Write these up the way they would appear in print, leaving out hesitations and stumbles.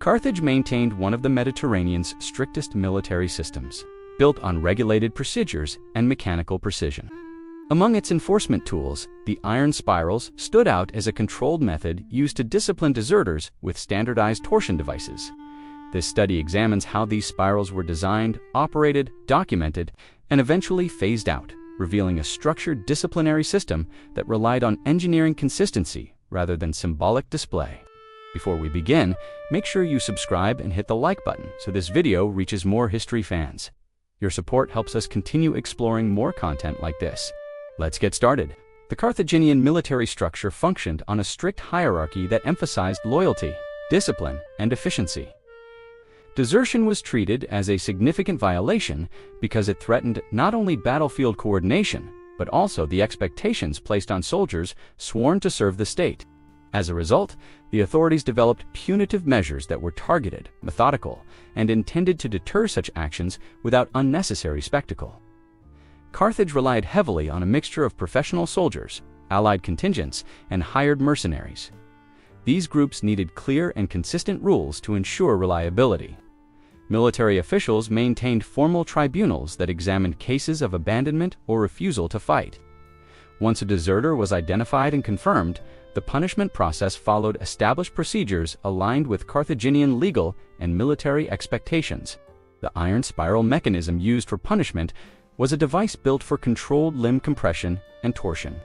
Carthage maintained one of the Mediterranean's strictest military systems, built on regulated procedures and mechanical precision. Among its enforcement tools, the iron spirals stood out as a controlled method used to discipline deserters with standardized torsion devices. This study examines how these spirals were designed, operated, documented, and eventually phased out, revealing a structured disciplinary system that relied on engineering consistency rather than symbolic display. Before we begin, make sure you subscribe and hit the like button so this video reaches more history fans. Your support helps us continue exploring more content like this. Let's get started. The Carthaginian military structure functioned on a strict hierarchy that emphasized loyalty, discipline, and efficiency. Desertion was treated as a significant violation because it threatened not only battlefield coordination, but also the expectations placed on soldiers sworn to serve the state. As a result, the authorities developed punitive measures that were targeted, methodical, and intended to deter such actions without unnecessary spectacle. Carthage relied heavily on a mixture of professional soldiers, allied contingents, and hired mercenaries. These groups needed clear and consistent rules to ensure reliability. Military officials maintained formal tribunals that examined cases of abandonment or refusal to fight. Once a deserter was identified and confirmed, the punishment process followed established procedures aligned with Carthaginian legal and military expectations. The iron spiral mechanism used for punishment was a device built for controlled limb compression and torsion.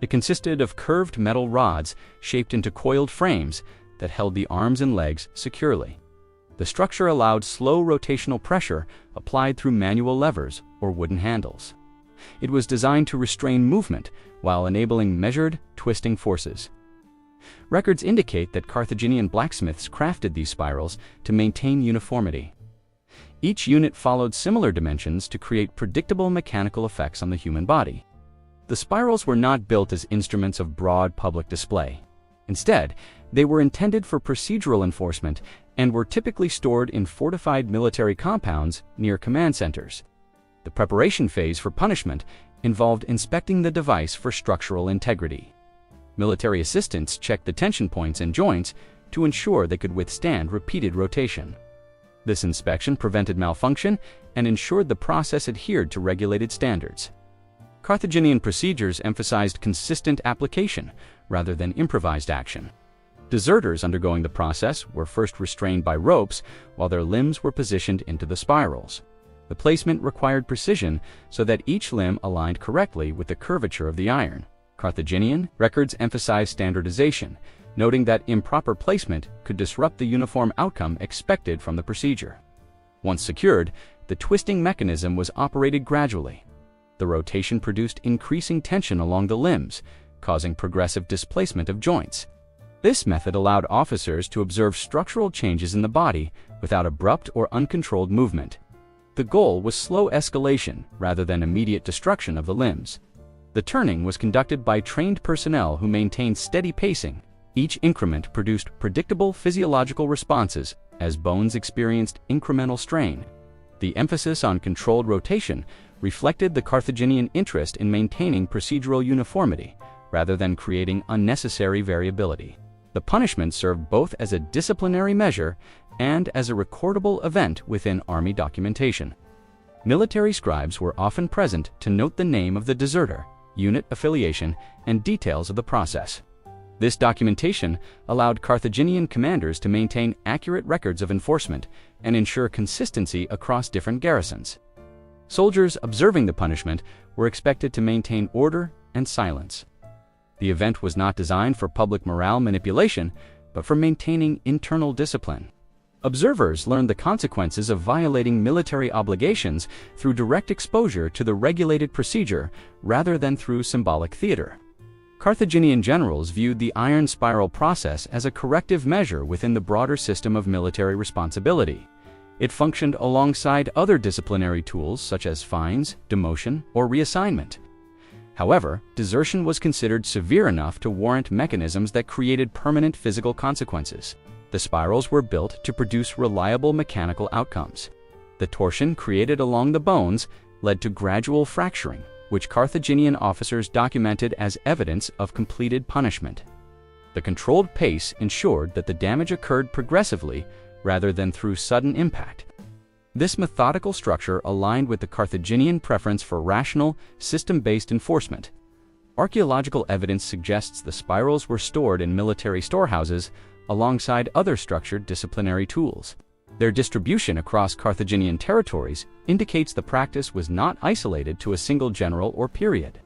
It consisted of curved metal rods shaped into coiled frames that held the arms and legs securely. The structure allowed slow rotational pressure applied through manual levers or wooden handles. It was designed to restrain movement while enabling measured, twisting forces. Records indicate that Carthaginian blacksmiths crafted these spirals to maintain uniformity. Each unit followed similar dimensions to create predictable mechanical effects on the human body. The spirals were not built as instruments of broad public display. Instead, they were intended for procedural enforcement and were typically stored in fortified military compounds near command centers. The preparation phase for punishment involved inspecting the device for structural integrity. Military assistants checked the tension points and joints to ensure they could withstand repeated rotation. This inspection prevented malfunction and ensured the process adhered to regulated standards. Carthaginian procedures emphasized consistent application rather than improvised action. Deserters undergoing the process were first restrained by ropes while their limbs were positioned into the spirals. The placement required precision so that each limb aligned correctly with the curvature of the iron. Carthaginian records emphasized standardization, noting that improper placement could disrupt the uniform outcome expected from the procedure. Once secured, the twisting mechanism was operated gradually. The rotation produced increasing tension along the limbs, causing progressive displacement of joints. This method allowed officers to observe structural changes in the body without abrupt or uncontrolled movement. The goal was slow escalation rather than immediate destruction of the limbs. The turning was conducted by trained personnel who maintained steady pacing. Each increment produced predictable physiological responses as bones experienced incremental strain. The emphasis on controlled rotation reflected the Carthaginian interest in maintaining procedural uniformity rather than creating unnecessary variability. The punishment served both as a disciplinary measure and as a recordable event within army documentation. Military scribes were often present to note the name of the deserter, unit affiliation, and details of the process. This documentation allowed Carthaginian commanders to maintain accurate records of enforcement and ensure consistency across different garrisons. Soldiers observing the punishment were expected to maintain order and silence. The event was not designed for public morale manipulation, but for maintaining internal discipline. Observers learned the consequences of violating military obligations through direct exposure to the regulated procedure rather than through symbolic theater. Carthaginian generals viewed the iron spiral process as a corrective measure within the broader system of military responsibility. It functioned alongside other disciplinary tools such as fines, demotion, or reassignment. However, desertion was considered severe enough to warrant mechanisms that created permanent physical consequences. The spirals were built to produce reliable mechanical outcomes. The torsion created along the bones led to gradual fracturing, which Carthaginian officers documented as evidence of completed punishment. The controlled pace ensured that the damage occurred progressively rather than through sudden impact. This methodical structure aligned with the Carthaginian preference for rational, system-based enforcement. Archaeological evidence suggests the spirals were stored in military storehouses alongside other structured disciplinary tools. Their distribution across Carthaginian territories indicates the practice was not isolated to a single general or period.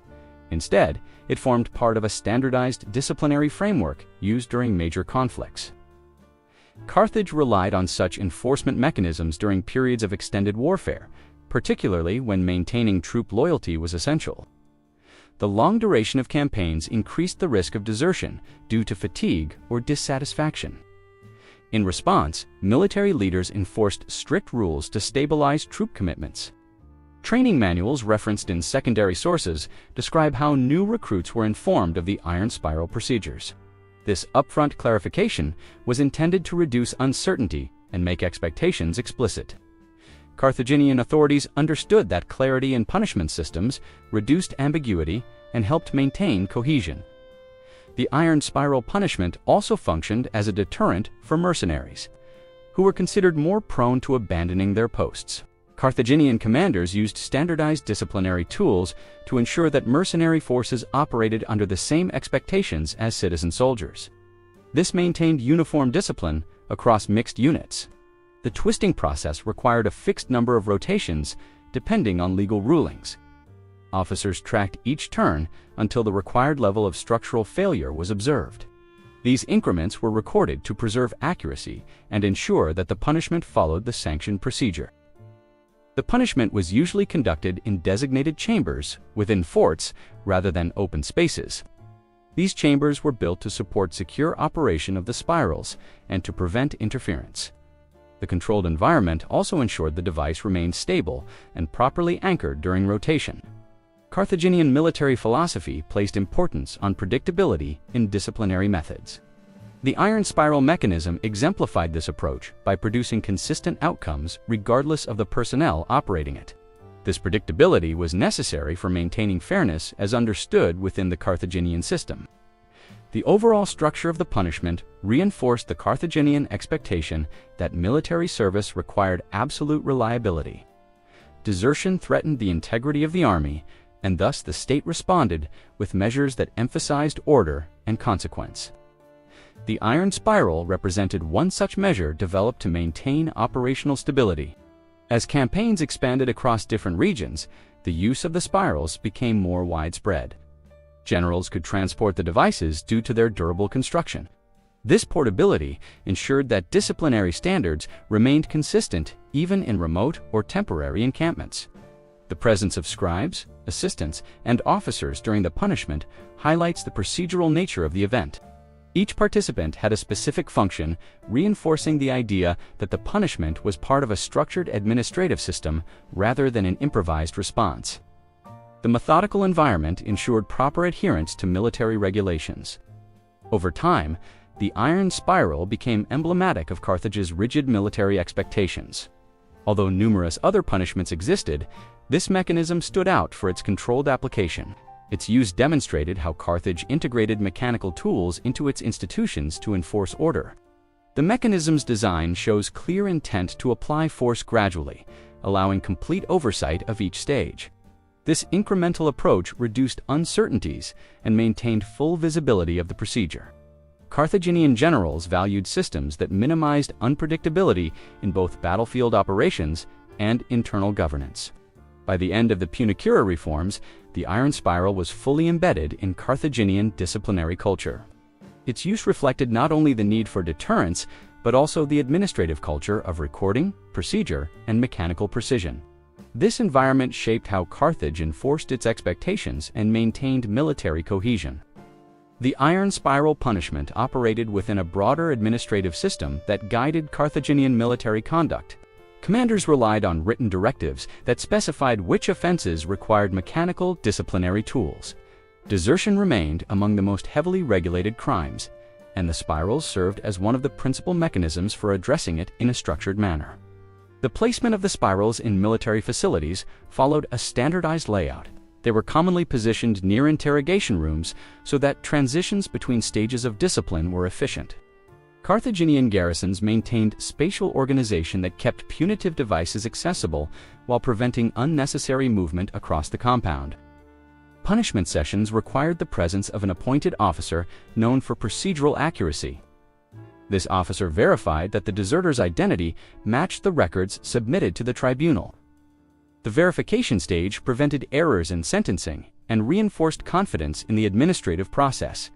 Instead, it formed part of a standardized disciplinary framework used during major conflicts. Carthage relied on such enforcement mechanisms during periods of extended warfare, particularly when maintaining troop loyalty was essential. The long duration of campaigns increased the risk of desertion due to fatigue or dissatisfaction. In response, military leaders enforced strict rules to stabilize troop commitments. Training manuals referenced in secondary sources describe how new recruits were informed of the iron spiral procedures. This upfront clarification was intended to reduce uncertainty and make expectations explicit. Carthaginian authorities understood that clarity in punishment systems reduced ambiguity and helped maintain cohesion. The iron spiral punishment also functioned as a deterrent for mercenaries, who were considered more prone to abandoning their posts. Carthaginian commanders used standardized disciplinary tools to ensure that mercenary forces operated under the same expectations as citizen soldiers. This maintained uniform discipline across mixed units. The twisting process required a fixed number of rotations depending on legal rulings. Officers tracked each turn until the required level of structural failure was observed. These increments were recorded to preserve accuracy and ensure that the punishment followed the sanctioned procedure. The punishment was usually conducted in designated chambers within forts rather than open spaces. These chambers were built to support secure operation of the spirals and to prevent interference. The controlled environment also ensured the device remained stable and properly anchored during rotation. Carthaginian military philosophy placed importance on predictability in disciplinary methods. The iron spiral mechanism exemplified this approach by producing consistent outcomes regardless of the personnel operating it. This predictability was necessary for maintaining fairness as understood within the Carthaginian system. The overall structure of the punishment reinforced the Carthaginian expectation that military service required absolute reliability. Desertion threatened the integrity of the army, and thus the state responded with measures that emphasized order and consequence. The iron spiral represented one such measure developed to maintain operational stability. As campaigns expanded across different regions, the use of the spirals became more widespread. Generals could transport the devices due to their durable construction. This portability ensured that disciplinary standards remained consistent even in remote or temporary encampments. The presence of scribes, assistants, and officers during the punishment highlights the procedural nature of the event. Each participant had a specific function, reinforcing the idea that the punishment was part of a structured administrative system rather than an improvised response. The methodical environment ensured proper adherence to military regulations. Over time, the iron spiral became emblematic of Carthage's rigid military expectations. Although numerous other punishments existed, this mechanism stood out for its controlled application. Its use demonstrated how Carthage integrated mechanical tools into its institutions to enforce order. The mechanism's design shows clear intent to apply force gradually, allowing complete oversight of each stage. This incremental approach reduced uncertainties and maintained full visibility of the procedure. Carthaginian generals valued systems that minimized unpredictability in both battlefield operations and internal governance. By the end of the Punicura reforms, the iron spiral was fully embedded in Carthaginian disciplinary culture. Its use reflected not only the need for deterrence, but also the administrative culture of recording, procedure, and mechanical precision. This environment shaped how Carthage enforced its expectations and maintained military cohesion. The iron spiral punishment operated within a broader administrative system that guided Carthaginian military conduct. Commanders relied on written directives that specified which offenses required mechanical disciplinary tools. Desertion remained among the most heavily regulated crimes, and the spirals served as one of the principal mechanisms for addressing it in a structured manner. The placement of the spirals in military facilities followed a standardized layout. They were commonly positioned near interrogation rooms so that transitions between stages of discipline were efficient. Carthaginian garrisons maintained spatial organization that kept punitive devices accessible while preventing unnecessary movement across the compound. Punishment sessions required the presence of an appointed officer known for procedural accuracy. This officer verified that the deserter's identity matched the records submitted to the tribunal. The verification stage prevented errors in sentencing and reinforced confidence in the administrative process.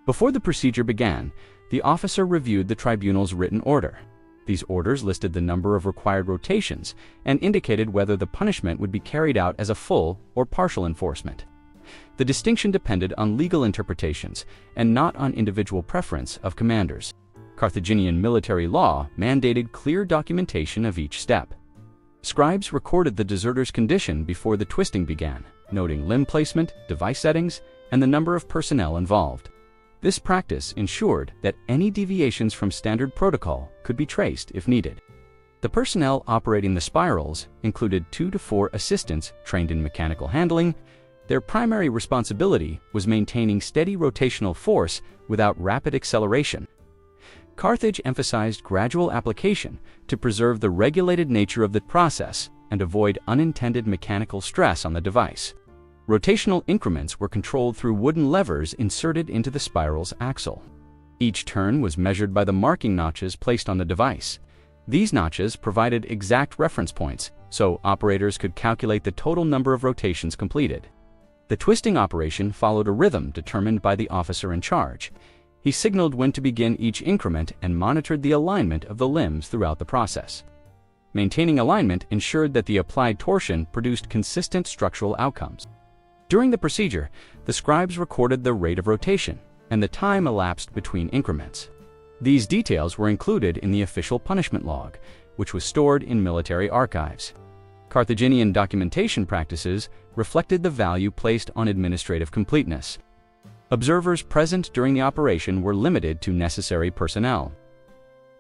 Before the procedure began, the officer reviewed the tribunal's written order. These orders listed the number of required rotations and indicated whether the punishment would be carried out as a full or partial enforcement. The distinction depended on legal interpretations and not on individual preference of commanders. Carthaginian military law mandated clear documentation of each step. Scribes recorded the deserter's condition before the twisting began, noting limb placement, device settings, and the number of personnel involved. This practice ensured that any deviations from standard protocol could be traced if needed. The personnel operating the spirals included 2 to 4 assistants trained in mechanical handling. Their primary responsibility was maintaining steady rotational force without rapid acceleration. Carthage emphasized gradual application to preserve the regulated nature of the process and avoid unintended mechanical stress on the device. Rotational increments were controlled through wooden levers inserted into the spiral's axle. Each turn was measured by the marking notches placed on the device. These notches provided exact reference points, so operators could calculate the total number of rotations completed. The twisting operation followed a rhythm determined by the officer in charge. He signaled when to begin each increment and monitored the alignment of the limbs throughout the process. Maintaining alignment ensured that the applied torsion produced consistent structural outcomes. During the procedure, the scribes recorded the rate of rotation and the time elapsed between increments. These details were included in the official punishment log, which was stored in military archives. Carthaginian documentation practices reflected the value placed on administrative completeness. Observers present during the operation were limited to necessary personnel.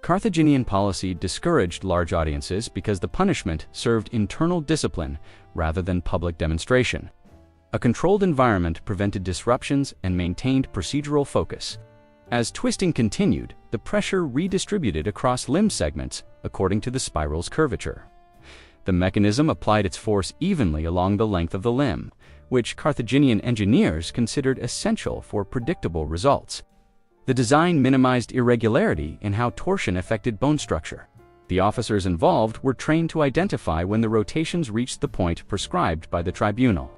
Carthaginian policy discouraged large audiences because the punishment served internal discipline rather than public demonstration. A controlled environment prevented disruptions and maintained procedural focus. As twisting continued, the pressure redistributed across limb segments according to the spiral's curvature. The mechanism applied its force evenly along the length of the limb, which Carthaginian engineers considered essential for predictable results. The design minimized irregularity in how torsion affected bone structure. The officers involved were trained to identify when the rotations reached the point prescribed by the tribunal.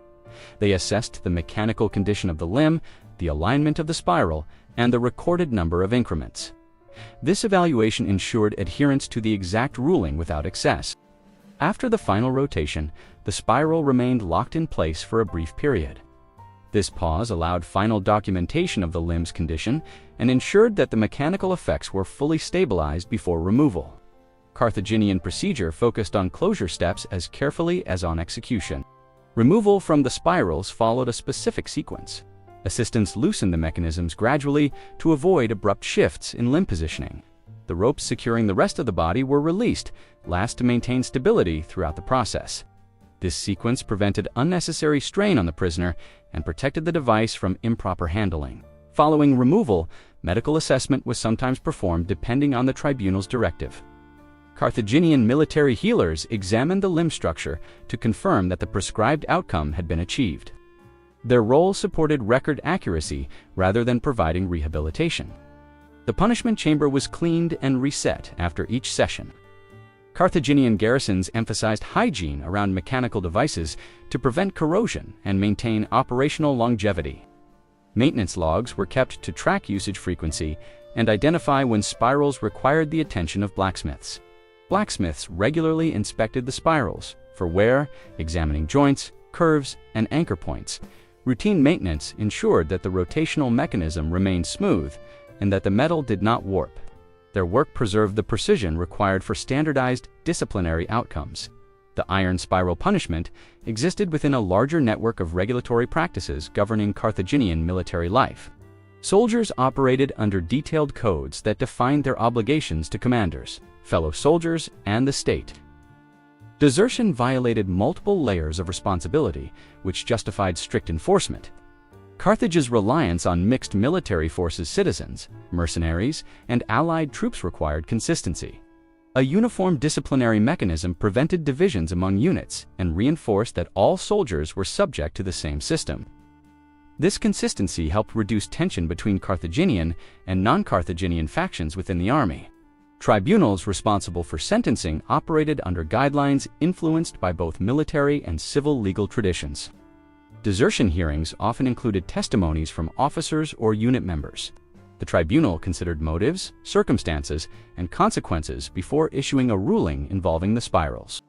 They assessed the mechanical condition of the limb, the alignment of the spiral, and the recorded number of increments. This evaluation ensured adherence to the exact ruling without excess. After the final rotation, the spiral remained locked in place for a brief period. This pause allowed final documentation of the limb's condition and ensured that the mechanical effects were fully stabilized before removal. Carthaginian procedure focused on closure steps as carefully as on execution. Removal from the spirals followed a specific sequence. Assistants loosened the mechanisms gradually to avoid abrupt shifts in limb positioning. The ropes securing the rest of the body were released, last to maintain stability throughout the process. This sequence prevented unnecessary strain on the prisoner and protected the device from improper handling. Following removal, medical assessment was sometimes performed depending on the tribunal's directive. Carthaginian military healers examined the limb structure to confirm that the prescribed outcome had been achieved. Their role supported record accuracy rather than providing rehabilitation. The punishment chamber was cleaned and reset after each session. Carthaginian garrisons emphasized hygiene around mechanical devices to prevent corrosion and maintain operational longevity. Maintenance logs were kept to track usage frequency and identify when spirals required the attention of blacksmiths. Blacksmiths regularly inspected the spirals for wear, examining joints, curves, and anchor points. Routine maintenance ensured that the rotational mechanism remained smooth and that the metal did not warp. Their work preserved the precision required for standardized disciplinary outcomes. The iron spiral punishment existed within a larger network of regulatory practices governing Carthaginian military life. Soldiers operated under detailed codes that defined their obligations to commanders, fellow soldiers, and the state. Desertion violated multiple layers of responsibility, which justified strict enforcement. Carthage's reliance on mixed military forces, citizens, mercenaries, and allied troops required consistency. A uniform disciplinary mechanism prevented divisions among units and reinforced that all soldiers were subject to the same system. This consistency helped reduce tension between Carthaginian and non-Carthaginian factions within the army. Tribunals responsible for sentencing operated under guidelines influenced by both military and civil legal traditions. Desertion hearings often included testimonies from officers or unit members. The tribunal considered motives, circumstances, and consequences before issuing a ruling involving the spirals.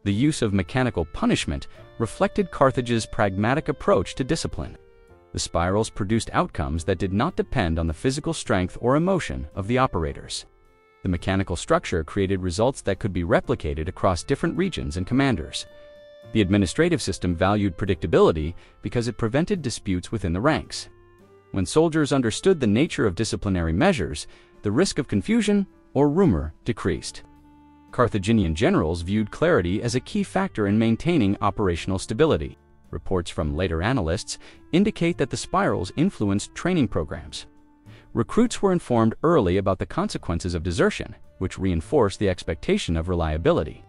The use of mechanical punishment reflected Carthage's pragmatic approach to discipline. The spirals produced outcomes that did not depend on the physical strength or emotion of the operators. The mechanical structure created results that could be replicated across different regions and commanders. The administrative system valued predictability because it prevented disputes within the ranks. When soldiers understood the nature of disciplinary measures, the risk of confusion or rumor decreased. Carthaginian generals viewed clarity as a key factor in maintaining operational stability. Reports from later analysts indicate that the spirals influenced training programs. Recruits were informed early about the consequences of desertion, which reinforced the expectation of reliability.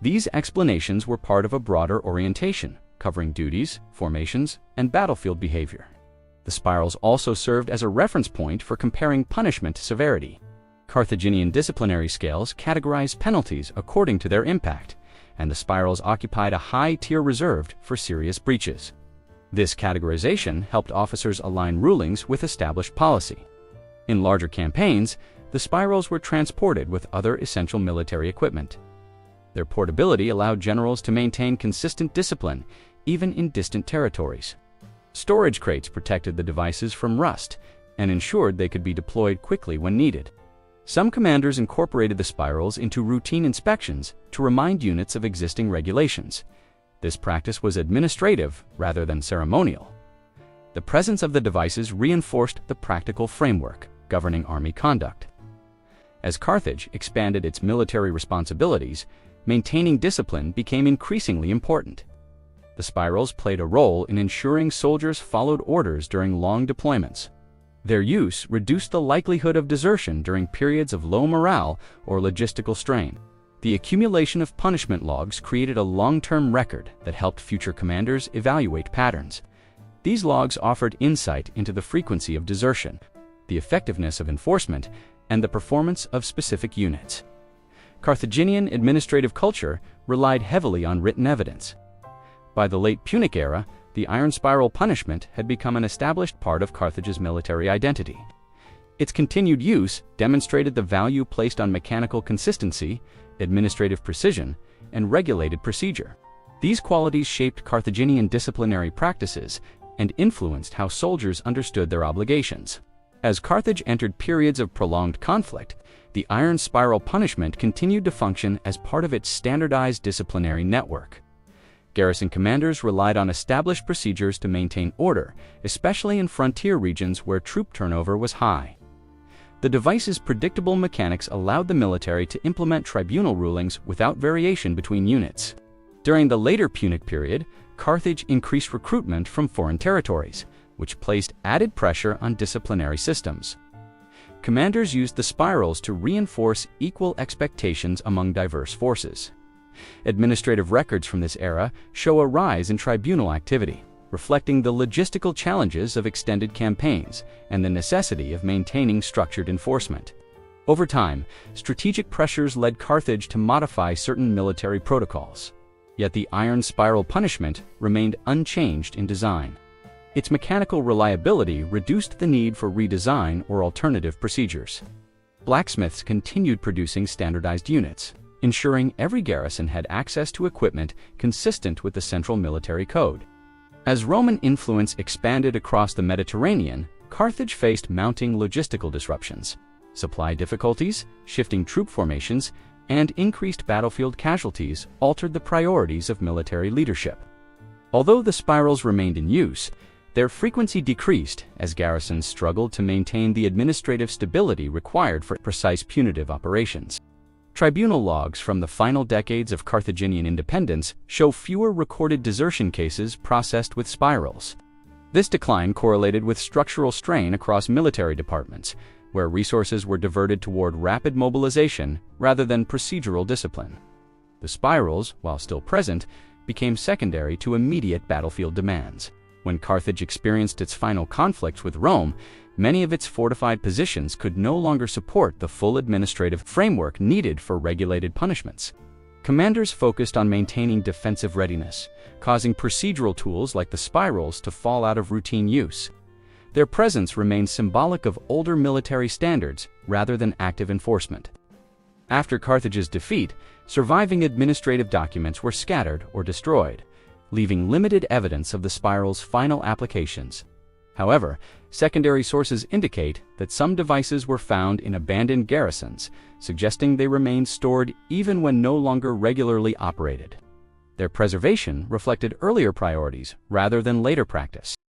These explanations were part of a broader orientation, covering duties, formations, and battlefield behavior. The spirals also served as a reference point for comparing punishment severity. Carthaginian disciplinary scales categorized penalties according to their impact, and the spirals occupied a high tier reserved for serious breaches. This categorization helped officers align rulings with established policy. In larger campaigns, the spirals were transported with other essential military equipment. Their portability allowed generals to maintain consistent discipline, even in distant territories. Storage crates protected the devices from rust and ensured they could be deployed quickly when needed. Some commanders incorporated the spirals into routine inspections to remind units of existing regulations. This practice was administrative rather than ceremonial. The presence of the devices reinforced the practical framework governing army conduct. As Carthage expanded its military responsibilities, maintaining discipline became increasingly important. The spirals played a role in ensuring soldiers followed orders during long deployments. Their use reduced the likelihood of desertion during periods of low morale or logistical strain. The accumulation of punishment logs created a long-term record that helped future commanders evaluate patterns. These logs offered insight into the frequency of desertion, the effectiveness of enforcement, and the performance of specific units. Carthaginian administrative culture relied heavily on written evidence. By the late Punic era, the iron spiral punishment had become an established part of Carthage's military identity. Its continued use demonstrated the value placed on mechanical consistency, administrative precision, and regulated procedure. These qualities shaped Carthaginian disciplinary practices and influenced how soldiers understood their obligations. As Carthage entered periods of prolonged conflict, the iron spiral punishment continued to function as part of its standardized disciplinary network. Garrison commanders relied on established procedures to maintain order, especially in frontier regions where troop turnover was high. The device's predictable mechanics allowed the military to implement tribunal rulings without variation between units. During the later Punic period, Carthage increased recruitment from foreign territories, which placed added pressure on disciplinary systems. Commanders used the spirals to reinforce equal expectations among diverse forces. Administrative records from this era show a rise in tribunal activity, reflecting the logistical challenges of extended campaigns and the necessity of maintaining structured enforcement. Over time, strategic pressures led Carthage to modify certain military protocols. Yet the iron spiral punishment remained unchanged in design. Its mechanical reliability reduced the need for redesign or alternative procedures. Blacksmiths continued producing standardized units, ensuring every garrison had access to equipment consistent with the central military code. As Roman influence expanded across the Mediterranean, Carthage faced mounting logistical disruptions. Supply difficulties, shifting troop formations, and increased battlefield casualties altered the priorities of military leadership. Although the spirals remained in use, their frequency decreased as garrisons struggled to maintain the administrative stability required for precise punitive operations. Tribunal logs from the final decades of Carthaginian independence show fewer recorded desertion cases processed with spirals. This decline correlated with structural strain across military departments, where resources were diverted toward rapid mobilization rather than procedural discipline. The spirals, while still present, became secondary to immediate battlefield demands. When Carthage experienced its final conflict with Rome, many of its fortified positions could no longer support the full administrative framework needed for regulated punishments. Commanders focused on maintaining defensive readiness, causing procedural tools like the spirals to fall out of routine use. Their presence remained symbolic of older military standards rather than active enforcement. After Carthage's defeat, surviving administrative documents were scattered or destroyed, leaving limited evidence of the spiral's final applications. However, secondary sources indicate that some devices were found in abandoned garrisons, suggesting they remained stored even when no longer regularly operated. Their preservation reflected earlier priorities rather than later practice.